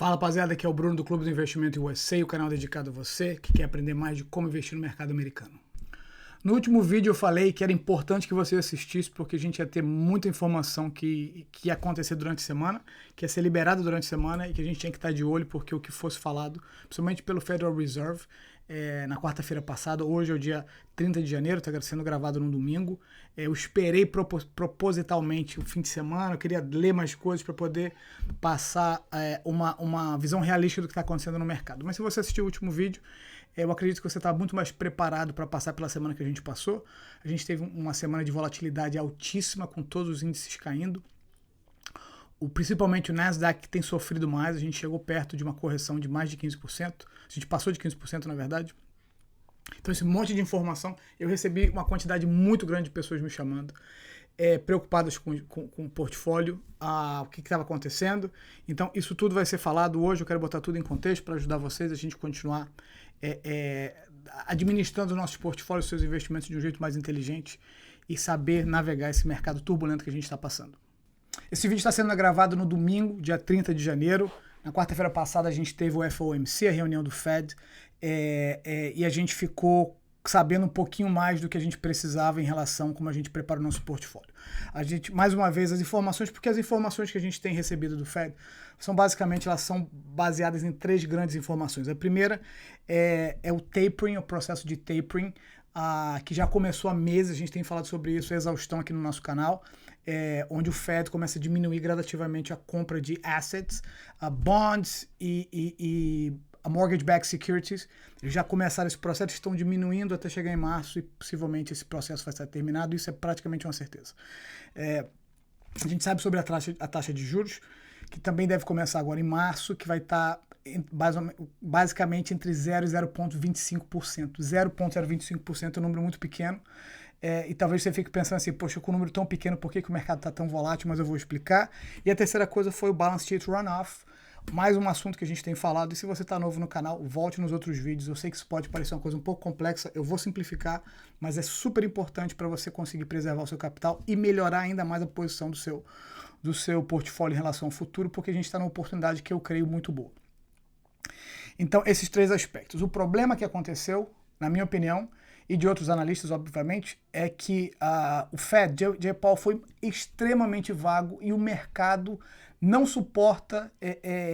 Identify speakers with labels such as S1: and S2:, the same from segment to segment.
S1: Fala rapaziada, aqui é o Bruno do Clube do Investimento USA, o canal dedicado a você que quer aprender mais de como investir no mercado americano. No último vídeo eu falei que era importante que você assistisse porque a gente ia ter muita informação que ia acontecer durante a semana, que ia ser liberado durante a semana e que a gente tinha que estar de olho porque o que fosse falado, principalmente pelo Federal Reserve, na quarta-feira passada, hoje é o dia 30 de janeiro, está sendo gravado no domingo. Eu esperei propositalmente o fim de semana, eu queria ler mais coisas para poder passar uma visão realista do que está acontecendo no mercado. Mas se você assistiu o último vídeo, eu acredito que você está muito mais preparado para passar pela semana que a gente passou. A gente teve uma semana de volatilidade altíssima, com todos os índices caindo. Principalmente o Nasdaq, que tem sofrido mais, a gente chegou perto de uma correção de mais de 15%, a gente passou de 15% na verdade. Então esse monte de informação, eu recebi uma quantidade muito grande de pessoas me chamando, preocupadas com o portfólio, o que estava acontecendo. Então isso tudo vai ser falado hoje, eu quero botar tudo em contexto para ajudar vocês a gente continuar administrando os nossos portfólios, seus investimentos de um jeito mais inteligente e saber navegar esse mercado turbulento que a gente está passando. Esse vídeo está sendo gravado no domingo, dia 30 de janeiro. Na quarta-feira passada a gente teve o FOMC, a reunião do Fed, e a gente ficou sabendo um pouquinho mais do que a gente precisava em relação a como a gente prepara o nosso portfólio. A gente, mais uma vez, as informações, porque as informações que a gente tem recebido do Fed são basicamente, elas são baseadas em três grandes informações. A primeira é o tapering, o processo de tapering, que já começou há meses, a gente tem falado sobre isso, a exaustão aqui no nosso canal, onde o Fed começa a diminuir gradativamente a compra de assets, bonds e a mortgage-backed securities. Eles já começaram esse processo, estão diminuindo até chegar em março e possivelmente esse processo vai estar terminado, isso é praticamente uma certeza. A gente sabe sobre a taxa de juros, que também deve começar agora em março, que vai estar basicamente entre 0 e 0,25%. 0,025% é um número muito pequeno. E talvez você fique pensando assim, poxa, com um número tão pequeno, por que o mercado está tão volátil? Mas eu vou explicar. E a terceira coisa foi o balance sheet runoff, mais um assunto que a gente tem falado. E se você está novo no canal, volte nos outros vídeos. Eu sei que isso pode parecer uma coisa um pouco complexa, eu vou simplificar, mas é super importante para você conseguir preservar o seu capital e melhorar ainda mais a posição do seu portfólio em relação ao futuro, porque a gente está numa oportunidade que eu creio muito boa. Então, esses três aspectos. O problema que aconteceu, na minha opinião, e de outros analistas, obviamente, é que o Fed, Jay Powell, foi extremamente vago e o mercado não suporta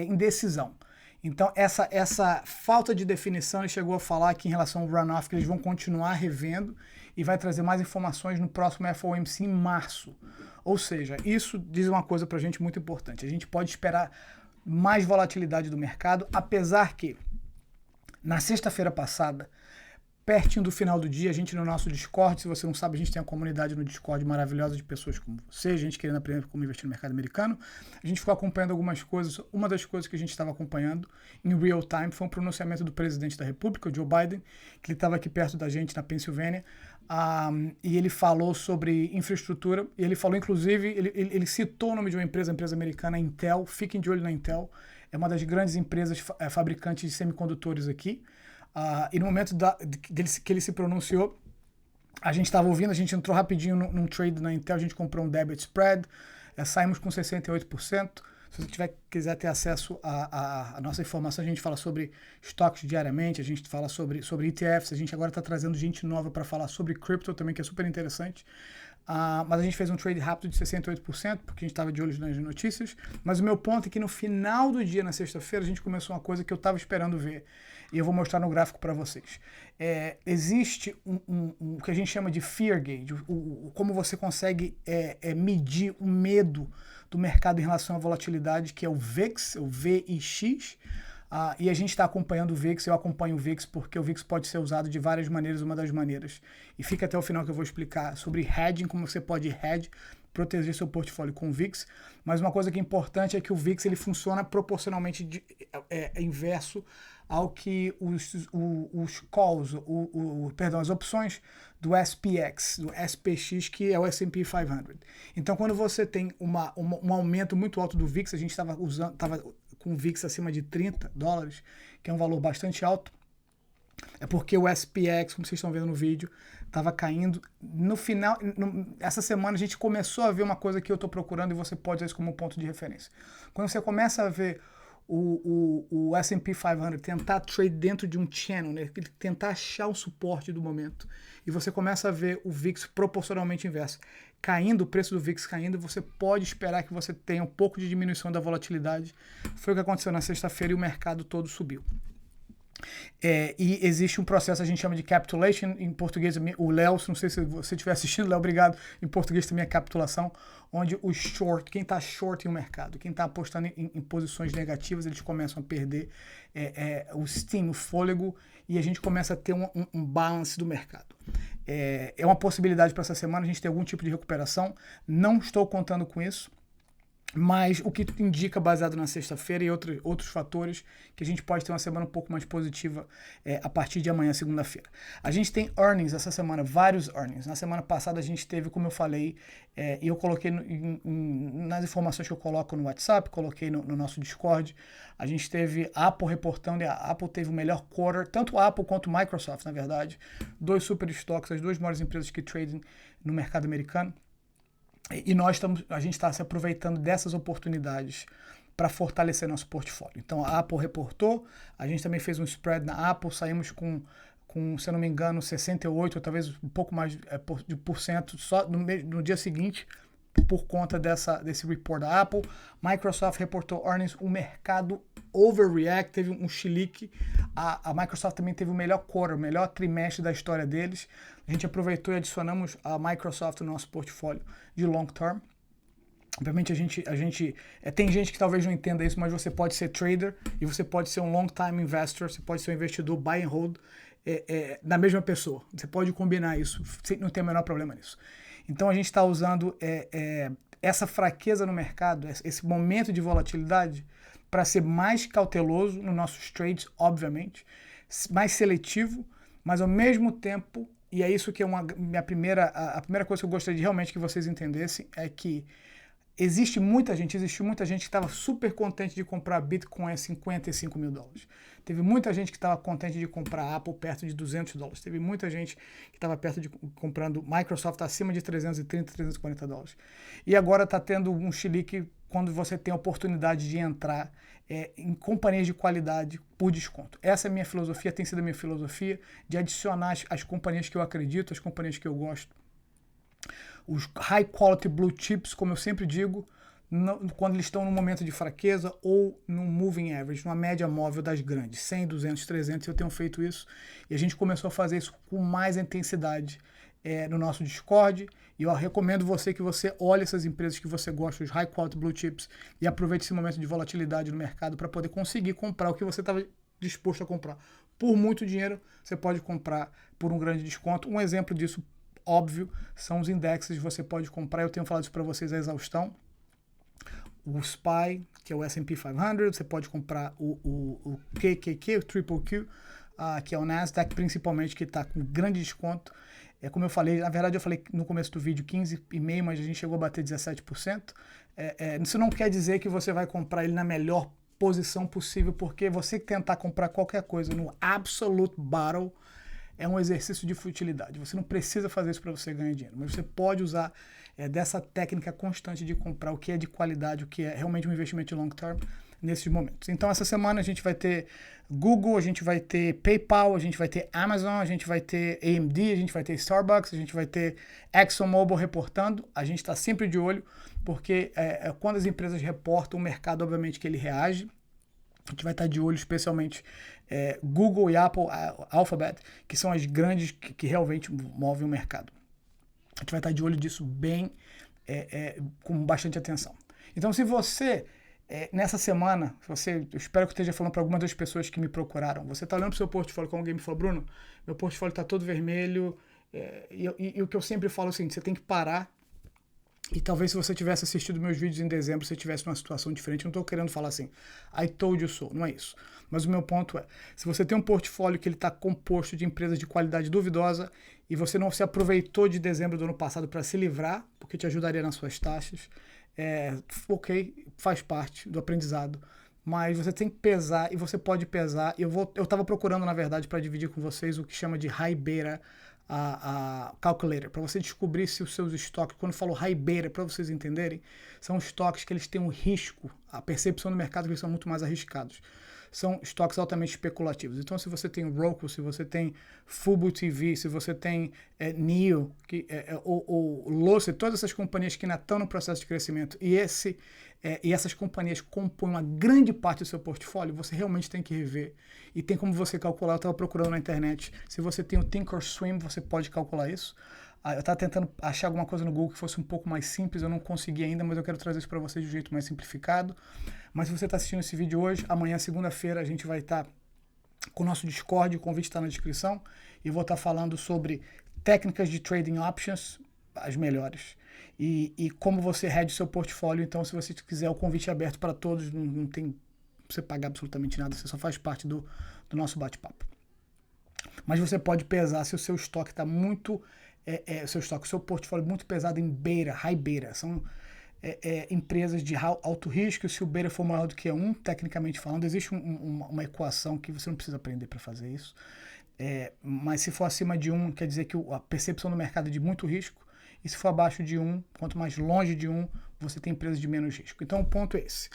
S1: indecisão. Então, essa falta de definição, ele chegou a falar aqui em relação ao runoff, que eles vão continuar revendo e vai trazer mais informações no próximo FOMC em março. Ou seja, isso diz uma coisa pra gente muito importante. A gente pode esperar mais volatilidade do mercado, apesar que na sexta-feira passada, pertinho do final do dia, a gente no nosso Discord, se você não sabe, a gente tem uma comunidade no Discord maravilhosa de pessoas como você, gente querendo aprender como investir no mercado americano. A gente ficou acompanhando algumas coisas. Uma das coisas que a gente estava acompanhando em real time foi um pronunciamento do presidente da República, o Joe Biden, que ele estava aqui perto da gente na Pensilvânia, e ele falou sobre infraestrutura, e ele falou, inclusive, ele citou o nome de uma empresa, a empresa americana, a Intel. Fiquem de olho na Intel, é uma das grandes empresas fabricantes de semicondutores aqui. E no momento que ele se pronunciou, a gente estava ouvindo, a gente entrou rapidinho num trade na Intel, a gente comprou um debit spread, saímos com 68%. Se você quiser ter acesso à nossa informação, a gente fala sobre estoques diariamente, a gente fala sobre ETFs, a gente agora está trazendo gente nova para falar sobre crypto também, que é super interessante. Mas a gente fez um trade rápido de 68%, porque a gente estava de olho nas notícias. Mas o meu ponto é que no final do dia, na sexta-feira, a gente começou uma coisa que eu estava esperando ver. E eu vou mostrar no gráfico para vocês. Existe o que a gente chama de fear gauge, como você consegue medir o medo do mercado em relação à volatilidade, que é o VIX, o VIX. E a gente está acompanhando o VIX, eu acompanho o VIX porque o VIX pode ser usado de várias maneiras, uma das maneiras. E fica até o final que eu vou explicar sobre hedging, como você pode hedge, proteger seu portfólio com o VIX. Mas uma coisa que é importante é que o VIX ele funciona proporcionalmente inverso ao que os calls, as opções do SPX, do SPX, que é o S&P 500. Então, quando você tem um aumento muito alto do VIX, a gente estava com o VIX acima de $30, que é um valor bastante alto, é porque o SPX, como vocês estão vendo no vídeo, estava caindo. No final, essa semana a gente começou a ver uma coisa que eu estou procurando e você pode usar isso como ponto de referência. Quando você começa a ver o S&P 500, tentar trade dentro de um channel, né? Tentar achar o suporte do momento. E você começa a ver o VIX proporcionalmente inverso. Caindo, o preço do VIX caindo, você pode esperar que você tenha um pouco de diminuição da volatilidade. Foi o que aconteceu na sexta-feira e o mercado todo subiu. E existe um processo, a gente chama de capitulation, em português, o Léo, não sei se você estiver assistindo, Léo, obrigado, em português também é capitulação, onde o short, quem está short em um mercado, quem está apostando em posições negativas, eles começam a perder o steam, o fôlego, e a gente começa a ter um balance do mercado. É uma possibilidade para essa semana a gente ter algum tipo de recuperação, não estou contando com isso, mas o que indica, baseado na sexta-feira e outros fatores, que a gente pode ter uma semana um pouco mais positiva a partir de amanhã, segunda-feira. A gente tem earnings essa semana, vários earnings. Na semana passada a gente teve, como eu falei, e eu coloquei nas informações que eu coloco no WhatsApp, coloquei no nosso Discord, a gente teve a Apple reportando, e a Apple teve o melhor quarter, tanto a Apple quanto a Microsoft, na verdade. Dois super estoques, as duas maiores empresas que tradem no mercado americano. E a gente está se aproveitando dessas oportunidades para fortalecer nosso portfólio. Então a Apple reportou, a gente também fez um spread na Apple, saímos com se eu não me engano, 68%, ou talvez um pouco mais de por cento só no dia seguinte, por conta desse report da Apple. Microsoft reportou earnings, o mercado overreact, teve um chilique. A Microsoft também teve o melhor quarter, o melhor trimestre da história deles. A gente aproveitou e adicionamos a Microsoft no nosso portfólio de long term. Obviamente tem gente que talvez não entenda isso, mas você pode ser trader e você pode ser um long time investor, você pode ser um investidor buy and hold da mesma pessoa. Você pode combinar isso, não tem o menor problema nisso. Então a gente está usando essa fraqueza no mercado, esse momento de volatilidade, para ser mais cauteloso nos nossos trades, obviamente, mais seletivo, mas ao mesmo tempo, e é isso que é a primeira coisa que eu gostaria de realmente que vocês entendessem, é que existiu muita gente que estava super contente de comprar Bitcoin a $55 mil. Teve muita gente que estava contente de comprar Apple perto de $200. Teve muita gente que estava perto de comprando Microsoft acima de $330, $340. E agora está tendo um chilique quando você tem a oportunidade de entrar em companhias de qualidade por desconto. Essa é a minha filosofia, tem sido a minha filosofia, de adicionar as companhias que eu acredito, as companhias que eu gosto. Os high quality blue chips, como eu sempre digo, quando eles estão num momento de fraqueza ou num moving average, numa média móvel das grandes, 100, 200, 300, eu tenho feito isso. E a gente começou a fazer isso com mais intensidade no nosso Discord. E eu recomendo que você olhe essas empresas que você gosta, os high quality blue chips, e aproveite esse momento de volatilidade no mercado para poder conseguir comprar o que você estava disposto a comprar. Por muito dinheiro, você pode comprar por um grande desconto. Um exemplo disso, óbvio, são os indexes que você pode comprar. Eu tenho falado isso para vocês à exaustão. O SPY, que é o S&P 500, você pode comprar o QQQ, o Triple Q, que é o Nasdaq, principalmente, que está com grande desconto. Como eu falei, na verdade eu falei no começo do vídeo 15,5%, mas a gente chegou a bater 17%. Isso não quer dizer que você vai comprar ele na melhor posição possível, porque você tentar comprar qualquer coisa no absolute bottom é um exercício de futilidade. Você não precisa fazer isso para você ganhar dinheiro, mas você pode usar dessa técnica constante de comprar o que é de qualidade, o que é realmente um investimento de long term nesses momentos. Então essa semana a gente vai ter Google, a gente vai ter PayPal, a gente vai ter Amazon, a gente vai ter AMD, a gente vai ter Starbucks, a gente vai ter ExxonMobil reportando. A gente está sempre de olho, porque quando as empresas reportam, o mercado obviamente que ele reage. A gente vai estar de olho especialmente Google e Apple, Alphabet, que são as grandes que realmente movem o mercado. A gente vai estar de olho disso bem, com bastante atenção. Então, se você, nessa semana, eu espero que eu esteja falando para algumas das pessoas que me procuraram, você está olhando para o seu portfólio, como alguém me falou, Bruno, meu portfólio está todo vermelho, e o que eu sempre falo é o seguinte, você tem que parar. E talvez se você tivesse assistido meus vídeos em dezembro, você tivesse numa situação diferente. Eu não estou querendo falar assim, I told you so, não é isso. Mas o meu ponto se você tem um portfólio que ele está composto de empresas de qualidade duvidosa e você não se aproveitou de dezembro do ano passado para se livrar, porque te ajudaria nas suas taxas, ok, faz parte do aprendizado. Mas você tem que pesar, e você pode pesar. Eu estava procurando, na verdade, para dividir com vocês o que chama de high beta a calculator, para você descobrir se os seus estoques, quando eu falo high beta, para vocês entenderem, são estoques que eles têm um risco, a percepção do mercado que eles são muito mais arriscados. São estoques altamente especulativos. Então, se você tem o Roku, se você tem Fubo TV, se você tem NIO, ou Lucid, todas essas companhias que ainda estão no processo de crescimento, e essas companhias compõem uma grande parte do seu portfólio, você realmente tem que rever. E tem como você calcular, eu estava procurando na internet, se você tem o Thinkorswim, você pode calcular isso. Eu estava tentando achar alguma coisa no Google que fosse um pouco mais simples, eu não consegui ainda, mas eu quero trazer isso para vocês de um jeito mais simplificado. Mas se você está assistindo esse vídeo hoje, amanhã, segunda-feira, a gente vai estar com o nosso Discord, o convite está na descrição, e vou estar falando sobre técnicas de trading options, as melhores, e como você hedge seu portfólio. Então, se você quiser, o convite é aberto para todos, não tem pra você pagar absolutamente nada, você só faz parte do nosso bate-papo. Mas você pode pesar se o seu estoque está muito... o seu portfólio muito pesado em beta, high beta. São empresas de alto risco. Se o beta for maior do que 1, tecnicamente falando, existe uma equação que você não precisa aprender para fazer isso. Mas se for acima de 1, quer dizer que a percepção do mercado é de muito risco. E se for abaixo de 1, quanto mais longe de 1, você tem empresas de menos risco. Então o ponto é esse.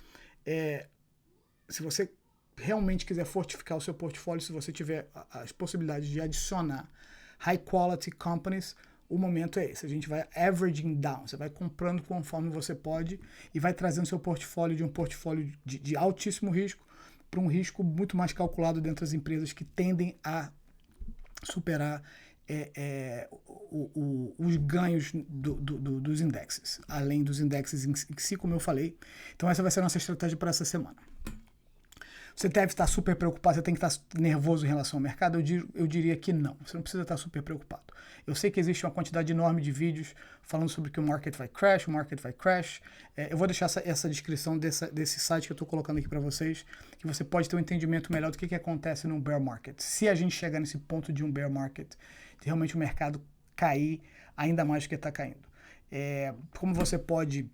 S1: Se você realmente quiser fortificar o seu portfólio, se você tiver as possibilidades de adicionar high quality companies, o momento é esse. A gente vai averaging down, você vai comprando conforme você pode e vai trazendo seu portfólio de um portfólio de altíssimo risco para um risco muito mais calculado dentro das empresas que tendem a superar os ganhos dos indexes, além dos indexes em si, como eu falei. Então essa vai ser a nossa estratégia para essa semana. Você deve estar super preocupado, você tem que estar nervoso em relação ao mercado? Eu diria que não, você não precisa estar super preocupado. Eu sei que existe uma quantidade enorme de vídeos falando sobre que o market vai crash, eu vou deixar essa descrição desse site que eu estou colocando aqui para vocês, que você pode ter um entendimento melhor do que acontece num bear market. Se a gente chegar nesse ponto de um bear market, de realmente o mercado cair ainda mais do que está caindo. Como você pode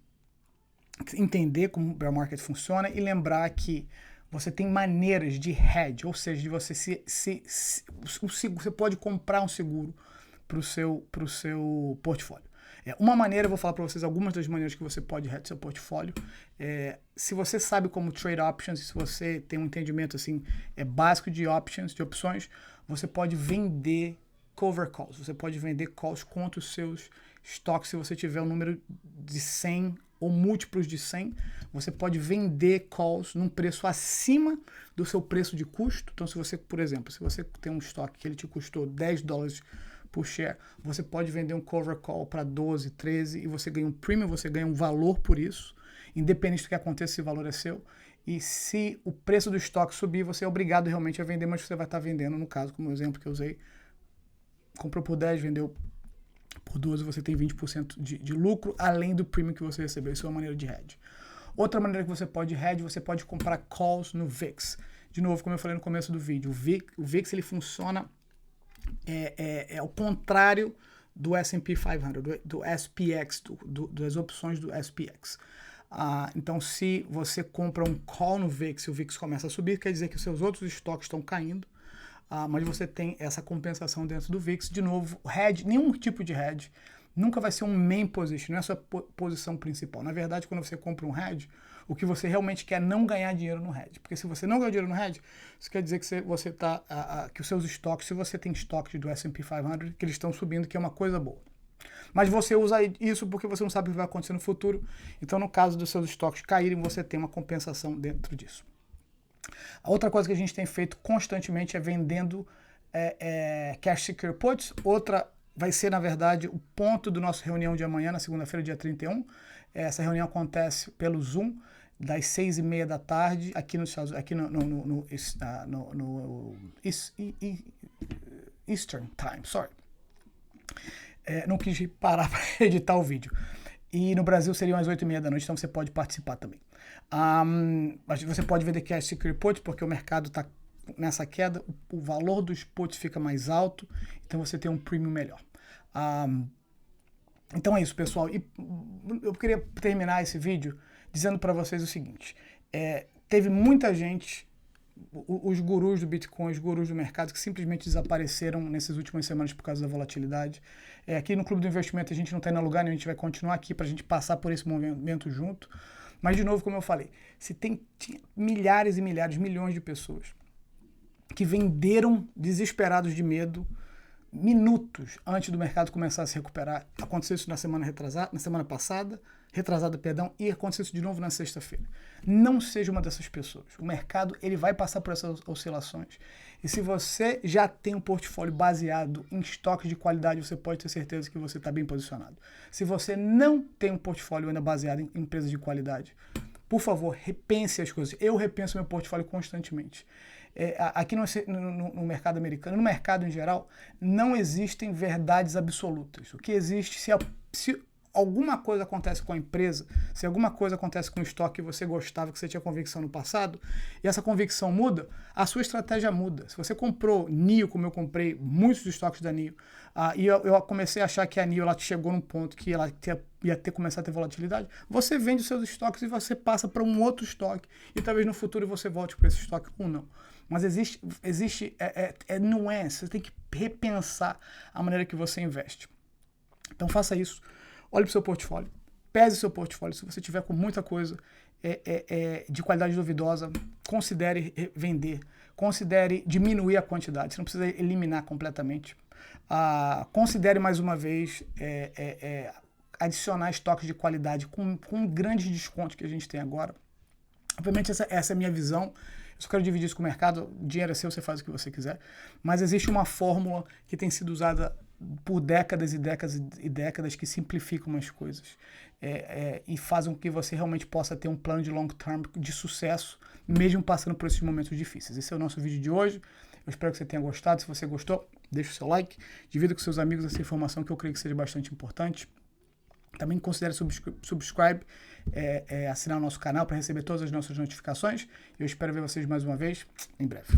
S1: entender como o bear market funciona e lembrar que você tem maneiras de hedge, ou seja, de você você pode comprar um seguro para o seu portfólio. Uma maneira, eu vou falar para vocês algumas das maneiras que você pode hedge seu portfólio. Se você sabe como trade options, se você tem um entendimento assim, básico de options, de opções, você pode vender cover calls, você pode vender calls contra os seus estoques. Se você tiver um número de 100 ou múltiplos de 100, você pode vender calls num preço acima do seu preço de custo. Então, se você, por exemplo, se você tem um estoque que ele te custou $10 por share, você pode vender um cover call para 12, 13 e você ganha um premium, você ganha um valor por isso, independente do que aconteça, esse valor é seu. E se o preço do estoque subir, você é obrigado realmente a vender, mas você vai estar vendendo, no caso, como o exemplo que eu usei, comprou por 10, vendeu por 12, você tem 20% de lucro, além do premium que você recebeu. Isso é uma maneira de hedge. Outra maneira que você pode hedge, você pode comprar calls no VIX. De novo, como eu falei no começo do vídeo, o VIX ele funciona ao contrário do S&P 500, do SPX, das opções do SPX. Então, se você compra um call no VIX e o VIX começa a subir, quer dizer que os seus outros estoques estão caindo. Mas você tem essa compensação dentro do VIX. De novo, hedge, nenhum tipo de hedge nunca vai ser um main position, não é a sua posição principal. Na verdade, quando você compra um hedge, o que você realmente quer é não ganhar dinheiro no hedge. Porque se você não ganhar dinheiro no hedge, isso quer dizer que você tá, que os seus estoques, se você tem estoques do S&P 500, que eles estão subindo, que é uma coisa boa. Mas você usa isso porque você não sabe o que vai acontecer no futuro. Então, no caso dos seus estoques caírem, você tem uma compensação dentro disso. A outra coisa que a gente tem feito constantemente é vendendo cash secure puts. Outra vai ser, na verdade, o ponto da nossa reunião de amanhã, na segunda-feira, dia 31. Essa reunião acontece pelo Zoom, das 6h30 da tarde, aqui no Eastern Time. Sorry. Não quis parar para editar o vídeo. E no Brasil seriam as 8h30 da noite, então você pode participar também. Mas você pode vender cash secure puts, porque o mercado está nessa queda, o valor dos puts fica mais alto, então você tem um premium melhor. Então é isso, pessoal. E eu queria terminar esse vídeo dizendo para vocês o seguinte. Teve muita gente os gurus do Bitcoin, os gurus do mercado que simplesmente desapareceram nessas últimas semanas por causa da volatilidade. Aqui no Clube do Investimento a gente não está indo a lugar nenhum, a gente vai continuar aqui para a gente passar por esse momento junto. Mas, de novo, como eu falei, se tinha milhares e milhares, milhões de pessoas que venderam desesperados de medo minutos antes do mercado começar a se recuperar. Aconteceu isso na semana passada, e aconteceu isso de novo na sexta-feira. Não seja uma dessas pessoas. O mercado ele vai passar por essas oscilações. E se você já tem um portfólio baseado em estoques de qualidade, você pode ter certeza que você está bem posicionado. Se você não tem um portfólio ainda baseado em empresas de qualidade, por favor, repense as coisas. Eu repenso meu portfólio constantemente. Aqui no mercado americano, no mercado em geral, não existem verdades absolutas. O que existe, se alguma coisa acontece com a empresa, se alguma coisa acontece com o estoque que você gostava, que você tinha convicção no passado, e essa convicção muda, a sua estratégia muda. Se você comprou NIO, como eu comprei muitos dos estoques da NIO, e eu comecei a achar que a NIO ela chegou num ponto que ela ia começar a ter volatilidade, você vende os seus estoques e você passa para um outro estoque, e talvez no futuro você volte para esse estoque ou não. Mas nuance, você tem que repensar a maneira que você investe. Então faça isso. Olhe para o seu portfólio, pese o seu portfólio. Se você tiver com muita coisa de qualidade duvidosa, considere vender, considere diminuir a quantidade. Você não precisa eliminar completamente. Considere mais uma vez adicionar estoques de qualidade com grandes descontos que a gente tem agora. Obviamente essa é a minha visão. Eu só quero dividir isso com o mercado. O dinheiro é seu, você faz o que você quiser. Mas existe uma fórmula que tem sido usada por décadas e décadas e décadas que simplificam as coisas e fazem com que você realmente possa ter um plano de long term de sucesso, mesmo passando por esses momentos difíceis. Esse é o nosso vídeo de hoje. Eu espero que você tenha gostado. Se você gostou, deixa o seu like, divida com seus amigos essa informação que eu creio que seja bastante importante. Também considere subscribe, assinar o nosso canal para receber todas as nossas notificações. Eu espero ver vocês mais uma vez em breve.